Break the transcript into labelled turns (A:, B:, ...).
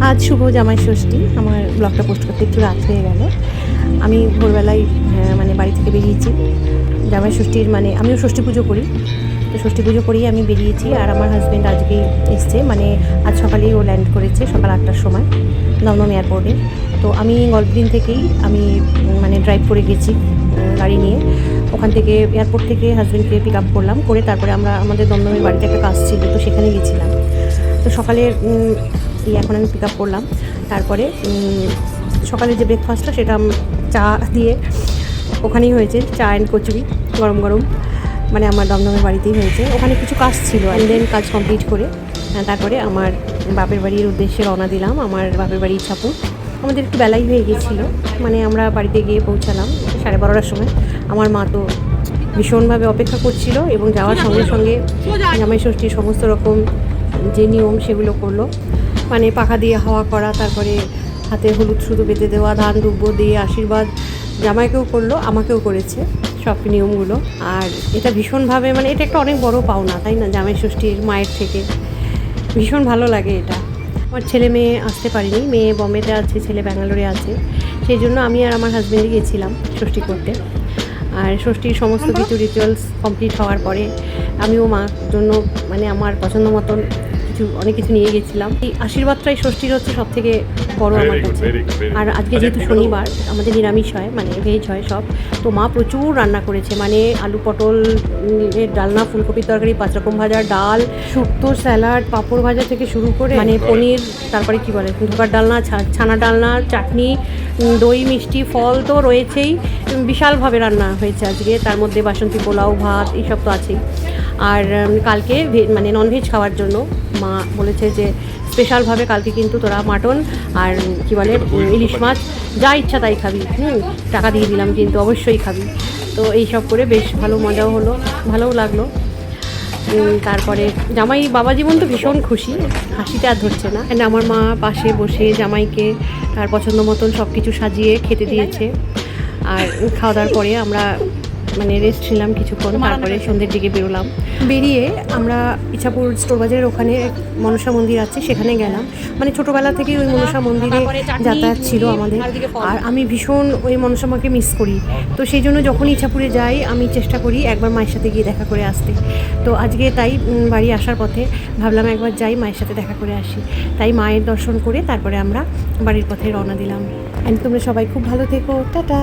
A: আজ শুভ জামাই ষষ্ঠী। আমার ব্লগটা পোস্ট করতে একটু রাত হয়ে গেল। আমি ভোরবেলায় মানে বাড়ি থেকে বেরিয়েছি জামাই ষষ্ঠীর, মানে আমিও ষষ্ঠী পুজো করি, তো ষষ্ঠী পুজো করেই আমি বেরিয়েছি। আর আমার হাজব্যান্ড আজকেই এসছে, মানে আজ সকালেই ও ল্যান্ড করেছে সকাল 8টার সময় দমদম এয়ারপোর্টে। তো আমি গল্পদিন থেকেই আমি মানে ড্রাইভ করে গেছি গাড়ি নিয়ে। ওখান থেকে এয়ারপোর্ট থেকে হাজব্যান্ডকে পিক আপ করলাম, করে তারপরে আমরা আমাদের দমদমের বাড়িতে একটা কাজ ছিল, তো সেখানে গেছিলাম। তো সকালের এখন আমি পিক আপ করলাম। তারপরে সকালের যে ব্রেকফাস্টটা সেটা চা দিয়ে ওখানেই হয়েছে, চা অ্যান্ড কচুরি গরম গরম, মানে আমার দমদমের বাড়িতেই হয়েছে। ওখানে কিছু কাজ ছিল, অ্যান্ড দেন কাজ কমপ্লিট করে তারপরে আমার বাপের বাড়ির উদ্দেশ্যে রওনা দিলাম। আমার বাপের বাড়ি ইছাপুর। আমাদের একটু বেলাই হয়ে গিয়েছিলো, মানে আমরা বাড়িতে গিয়ে পৌঁছালাম 12:30টার সময়। আমার মা তো ভীষণভাবে অপেক্ষা করছিল এবং যাওয়ার সঙ্গে সঙ্গে জামাই ষষ্ঠীর সমস্ত রকম যে নিয়ম সেগুলো করলো, মানে পাখা দিয়ে হাওয়া করা, তারপরে হাতে হলুদ সুতো বেঁধে দেওয়া, ধান দুব্বো দিয়ে আশীর্বাদ জামাইকেও করলো, আমাকেও করেছে সব নিয়মগুলো। আর এটা ভীষণভাবে, মানে এটা একটা অনেক বড় পাওনা, তাই না? জামাই ষষ্ঠীর মায়ের থেকে ভীষণ ভালো লাগে এটা। আমার ছেলে মেয়ে আসতে পারিনি, মেয়ে বম্বেতে আছে, ছেলে ব্যাঙ্গালোরে আছে, সেই জন্য আমি আর আমার হাজব্যান্ডই গেছিলাম ষষ্ঠী করতে। আর ষষ্ঠীর সমস্ত কিছু রিচুয়ালস কমপ্লিট হওয়ার পরে আমিও মার জন্য, মানে আমার পছন্দ মতন অনেক কিছু নিয়ে গেছিলাম। এই আশীর্বাদটাই ষষ্ঠীর হচ্ছে সব থেকে বড় আমার কাছে। আর আজকে যেহেতু শনিবার, আমাদের নিরামিষ হয়, মানে ভেজ হয় সব, তো মা প্রচুর রান্না করেছে, মানে আলু পটল এর ডালনা, ফুলকপির তরকারি, 5 রকম ভাজা, ডাল, শুক্তো, স্যালাড, পাঁপড় ভাজা থেকে শুরু করে, মানে পনির, তারপরে কি বলে ধোকার ডালনা, ছানা ডালনা, চাটনি, দই, মিষ্টি, ফল তো রয়েছেই। বিশালভাবে রান্না হয়েছে আজকে, তার মধ্যে বাসন্তী পোলাও, ভাত, এইসব তো আছেই। আর কালকে মানে ননভেজ খাওয়ার জন্য মা বলেছে যে স্পেশালভাবে কালকে কিন্তু তোরা মাটন আর কি বলে ইলিশ মাছ যা ইচ্ছা তাই খাবি, টাকা দিয়ে দিলাম কিন্তু অবশ্যই খাবি। তো এইসব করে বেশ ভালো মজাও হলো, ভালোও লাগলো। তারপরে জামাই বাবা জীবন তো ভীষণ খুশি, হাসিতে আর ধরছে না। আমার মা পাশে বসে জামাইকে তার পছন্দ মতন সব কিছু সাজিয়ে খেতে দিয়েছে। আর খাওয়া দাওয়ার পরে আমরা মানে রেস্ট নিলাম কিছুক্ষণ, তারপরে সন্ধ্যের দিকে বেরোলাম। বেরিয়ে আমরা ইছাপুর স্টোর বাজারের ওখানে মনসা মন্দির আছে, সেখানে গেলাম। মানে ছোটোবেলা থেকেই ওই মনসা মন্দিরে যাতায়াত ছিল আমাদের, আর আমি ভীষণ ওই মনসা মাকে মিস করি। তো সেই জন্য যখন ইছাপুরে যাই আমি চেষ্টা করি একবার মায়ের সাথে গিয়ে দেখা করে আসতে। তো আজকে তাই বাড়ি আসার পথে ভাবলাম একবার যাই, মায়ের সাথে দেখা করে আসি। তাই মায়ের দর্শন করে তারপরে আমরা বাড়ির পথে রওনা দিলাম। তোমরা সবাই খুব ভালো থেকো, টাটা।